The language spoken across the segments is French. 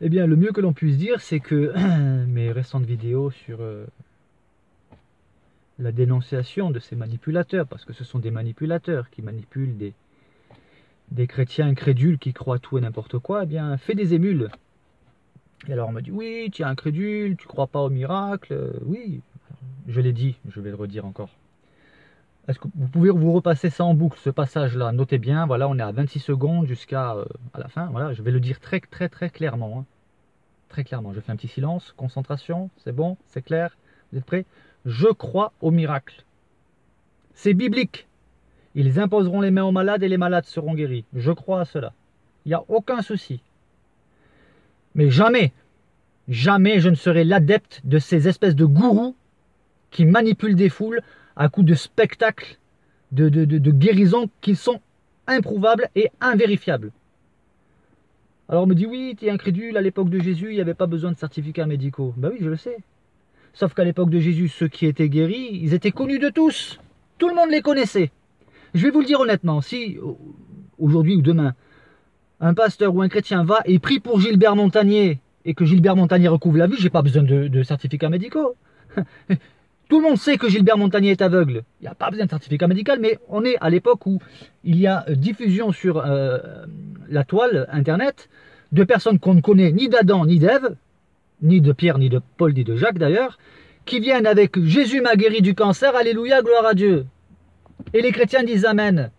Eh bien, le mieux que l'on puisse dire, c'est que mes récentes vidéos sur la dénonciation de ces manipulateurs, parce que ce sont des manipulateurs qui manipulent des chrétiens incrédules qui croient tout et n'importe quoi, eh bien, fait des émules. Et alors on me dit, oui, tu es incrédule, tu crois pas au miracle. Oui, je l'ai dit, je vais le redire encore. Est-ce que vous pouvez vous repasser ça en boucle, ce passage-là? Notez bien, voilà, on est à 26 secondes jusqu'à à la fin. Voilà, je vais le dire très très très clairement. Hein. Très clairement, je fais un petit silence, concentration, c'est bon, c'est clair, vous êtes prêts? Je crois au miracle. C'est biblique. Ils imposeront les mains aux malades et les malades seront guéris. Je crois à cela. Il n'y a aucun souci. Mais jamais, jamais je ne serai l'adepte de ces espèces de gourous qui manipulent des foules à coups de spectacles, de guérisons qui sont improuvables et invérifiables. Alors on me dit, oui, tu es incrédule, à l'époque de Jésus, il n'y avait pas besoin de certificats médicaux. Ben oui, je le sais. Sauf qu'à l'époque de Jésus, ceux qui étaient guéris, ils étaient connus de tous. Tout le monde les connaissait. Je vais vous le dire honnêtement, si aujourd'hui ou demain, un pasteur ou un chrétien va et prie pour Gilbert Montagnier et que Gilbert Montagnier recouvre la vue, j'ai pas besoin de certificats médicaux. Tout le monde sait que Gilbert Montagnier est aveugle. Il n'y a pas besoin de certificat médical, mais on est à l'époque où il y a diffusion sur la toile, Internet, de personnes qu'on ne connaît ni d'Adam ni d'Ève, ni de Pierre, ni de Paul, ni de Jacques d'ailleurs, qui viennent avec Jésus m'a guéri du cancer, alléluia, gloire à Dieu. Et les chrétiens disent Amen.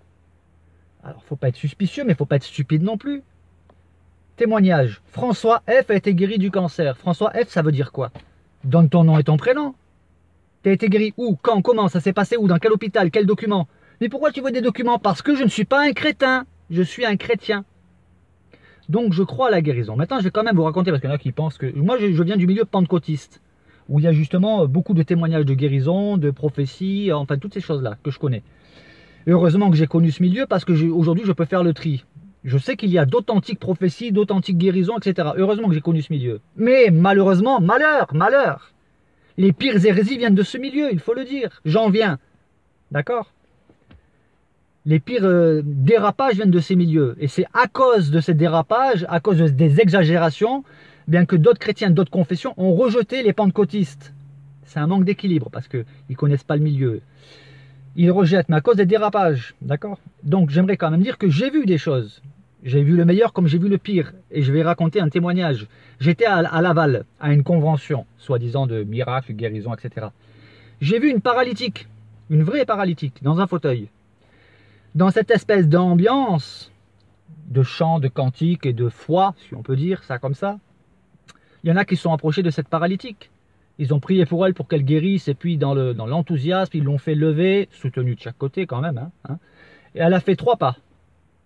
Alors, faut pas être suspicieux, mais faut pas être stupide non plus. Témoignage. François F a été guéri du cancer. François F, ça veut dire quoi? Donne ton nom et ton prénom. T'as été guéri où? Quand? Comment? Ça s'est passé où? Dans quel hôpital? Quel document? Mais pourquoi tu veux des documents? Parce que je ne suis pas un crétin. Je suis un chrétien. Donc, je crois à la guérison. Maintenant, je vais quand même vous raconter, parce qu'il y en a qui pensent que... Moi, je viens du milieu pentecôtiste, où il y a justement beaucoup de témoignages de guérison, de prophéties, enfin, toutes ces choses-là que je connais. Et heureusement que j'ai connu ce milieu parce que aujourd'hui je peux faire le tri. Je sais qu'il y a d'authentiques prophéties, d'authentiques guérisons, etc. Heureusement que j'ai connu ce milieu. Mais malheureusement, malheur, les pires hérésies viennent de ce milieu, il faut le dire. J'en viens. D'accord? Les pires dérapages viennent de ces milieux. Et c'est à cause de ces dérapages, à cause des exagérations, bien que d'autres chrétiens, d'autres confessions ont rejeté les pentecôtistes. C'est un manque d'équilibre parce qu'ils ne connaissent pas le milieu. Ils rejettent, mais à cause des dérapages, d'accord? Donc j'aimerais quand même dire que j'ai vu des choses. J'ai vu le meilleur comme j'ai vu le pire. Et je vais raconter un témoignage. J'étais à Laval, à une convention, soi-disant de miracles, guérison, etc. J'ai vu une paralytique, une vraie paralytique, dans un fauteuil. Dans cette espèce d'ambiance, de chant, de cantique et de foi, si on peut dire ça comme ça, il y en a qui se sont approchés de cette paralytique. Ils ont prié pour elle pour qu'elle guérisse, et puis dans l'enthousiasme, ils l'ont fait lever, soutenu de chaque côté quand même, et elle a fait 3 pas,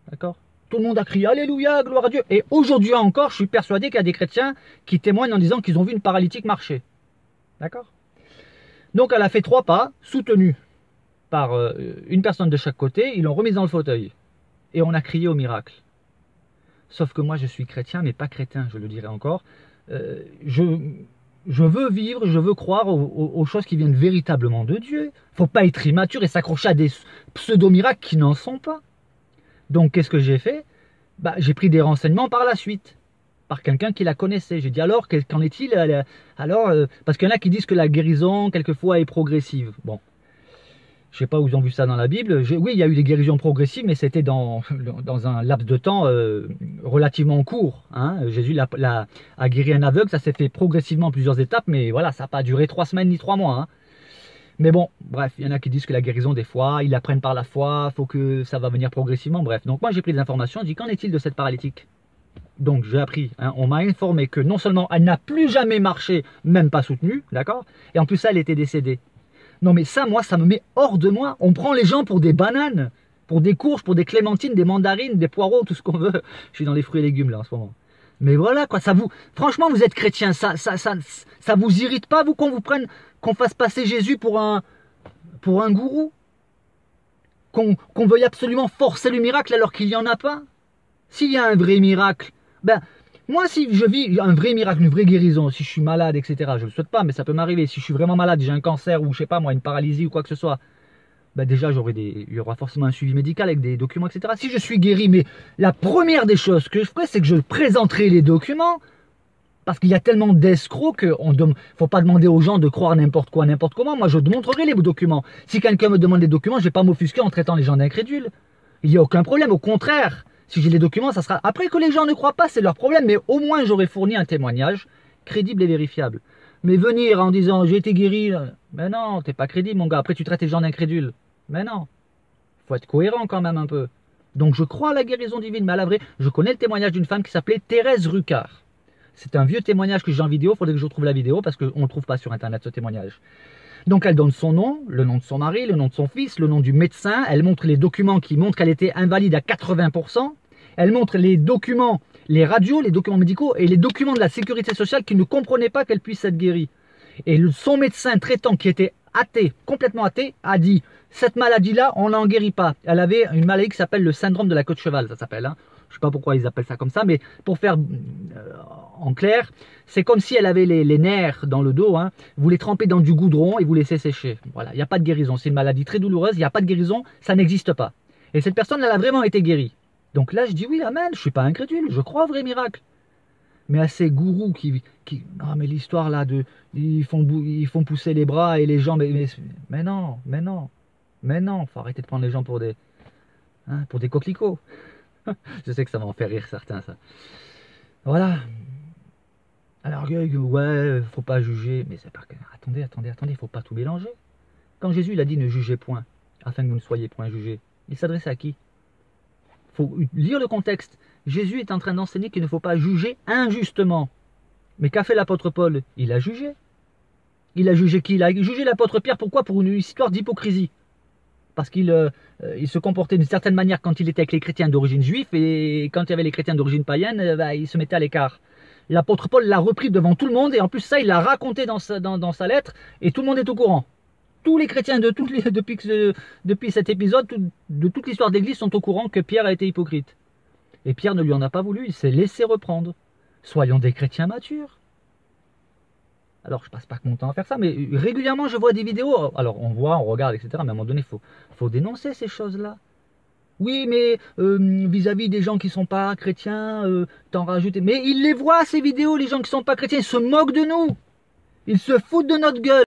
d'accord? Tout le monde a crié Alléluia, gloire à Dieu. Et aujourd'hui encore, je suis persuadé qu'il y a des chrétiens qui témoignent en disant qu'ils ont vu une paralytique marcher, d'accord? Donc elle a fait 3 pas, soutenue par une personne de chaque côté, ils l'ont remise dans le fauteuil, et on a crié au miracle. Sauf que moi je suis chrétien, mais pas crétin, je le dirai encore. Je veux vivre, je veux croire aux choses qui viennent véritablement de Dieu. Il ne faut pas être immature et s'accrocher à des pseudo-miracles qui n'en sont pas. Donc qu'est-ce que j'ai fait? J'ai pris des renseignements par la suite, par quelqu'un qui la connaissait. J'ai dit alors, qu'en est-il? Parce qu'il y en a qui disent que la guérison, quelquefois, est progressive. Bon, je ne sais pas où ils ont vu ça dans la Bible. Oui, il y a eu des guérisons progressives, mais c'était dans un laps de temps relativement court. Jésus a guéri un aveugle, ça s'est fait progressivement en plusieurs étapes, mais voilà, ça n'a pas duré 3 semaines ni 3 mois. Mais bon, bref, il y en a qui disent que la guérison, des fois, ils l'apprennent par la foi, il faut que ça va venir progressivement, bref. Donc moi, j'ai pris des informations, j'ai dit, qu'en est-il de cette paralytique? Donc j'ai appris, on m'a informé que non seulement elle n'a plus jamais marché, même pas soutenue, d'accord? Et en plus ça, elle était décédée. Non mais ça, moi, ça me met hors de moi. On prend les gens pour des bananes, pour des courges, pour des clémentines, des mandarines, des poireaux, tout ce qu'on veut. Je suis dans les fruits et légumes là en ce moment. Mais voilà quoi, franchement, vous êtes chrétien, ça vous irrite pas, vous, qu'on fasse passer Jésus pour un gourou, qu'on veuille absolument forcer le miracle alors qu'il n'y en a pas. S'il y a un vrai miracle, moi, si je vis un vrai miracle, une vraie guérison, si je suis malade, etc., je ne le souhaite pas, mais ça peut m'arriver. Si je suis vraiment malade, j'ai un cancer ou je sais pas moi, une paralysie ou quoi que ce soit, déjà il y aura forcément un suivi médical avec des documents, etc. Si je suis guéri, mais la première des choses que je ferai, c'est que je présenterai les documents Parce qu'il y a tellement d'escrocs qu'il ne faut pas demander aux gens de croire n'importe quoi, n'importe comment. Moi, je te montrerai les documents. Si quelqu'un me demande les documents, je ne vais pas m'offusquer en traitant les gens d'incrédules. Il n'y a aucun problème, au contraire. Si j'ai les documents, ça sera... Après que les gens ne croient pas, c'est leur problème, mais au moins j'aurais fourni un témoignage crédible et vérifiable. Mais venir en disant « j'ai été guéri », mais non, t'es pas crédible mon gars. Après tu traites les gens d'incrédules. Mais non, faut être cohérent quand même un peu. Donc je crois à la guérison divine, mais à la vraie, je connais le témoignage d'une femme qui s'appelait Thérèse Rucard. C'est un vieux témoignage que j'ai en vidéo, il faudrait que je retrouve la vidéo parce qu'on ne le trouve pas sur internet ce témoignage. Donc elle donne son nom, le nom de son mari, le nom de son fils, le nom du médecin, elle montre les documents qui montrent qu'elle était invalide à 80%, elle montre les documents, les radios, les documents médicaux et les documents de la sécurité sociale qui ne comprenaient pas qu'elle puisse être guérie. Et son médecin traitant qui était athée, complètement athée, a dit « cette maladie-là, on n'en guérit pas ». Elle avait une maladie qui s'appelle le syndrome de la queue de cheval, ça s'appelle. Hein. Je ne sais pas pourquoi ils appellent ça comme ça, mais pour faire en clair, c'est comme si elle avait les nerfs dans le dos, hein, vous les trempez dans du goudron et vous laissez sécher. Voilà, il n'y a pas de guérison, c'est une maladie très douloureuse, il n'y a pas de guérison, ça n'existe pas. Et cette personne, elle a vraiment été guérie. Donc là, je dis oui, amen, je ne suis pas incrédule, je crois au vrai miracle. Mais à ces gourous qui ah mais l'histoire là de ils font pousser les bras et les jambes, mais non, faut arrêter de prendre les gens pour des coquelicots. Je sais que ça va en faire rire certains ça. Voilà. Alors ouais, faut pas juger, mais c'est pas que attendez, faut pas tout mélanger. Quand Jésus il a dit ne jugez point, afin que vous ne soyez point jugés, il s'adressait à qui? Faut lire le contexte. Jésus est en train d'enseigner qu'il ne faut pas juger injustement. Mais qu'a fait l'apôtre Paul? Il a jugé. Il a jugé qui? Il a jugé l'apôtre Pierre. Pourquoi? Pour une histoire d'hypocrisie. Parce qu'il il se comportait d'une certaine manière quand il était avec les chrétiens d'origine juive, et quand il y avait les chrétiens d'origine païenne, il se mettait à l'écart. L'apôtre Paul l'a repris devant tout le monde, et en plus ça, il l'a raconté dans sa lettre, et tout le monde est au courant. Tous les chrétiens depuis cet épisode, de toute l'histoire de l'Église sont au courant que Pierre a été hypocrite. Et Pierre ne lui en a pas voulu, il s'est laissé reprendre. Soyons des chrétiens matures. Alors je passe pas mon temps à faire ça, mais régulièrement je vois des vidéos, alors on voit, on regarde, etc. Mais à un moment donné, faut dénoncer ces choses-là. Oui, mais vis-à-vis des gens qui ne sont pas chrétiens, t'en rajoutes. Mais ils les voient ces vidéos, les gens qui ne sont pas chrétiens, ils se moquent de nous. Ils se foutent de notre gueule.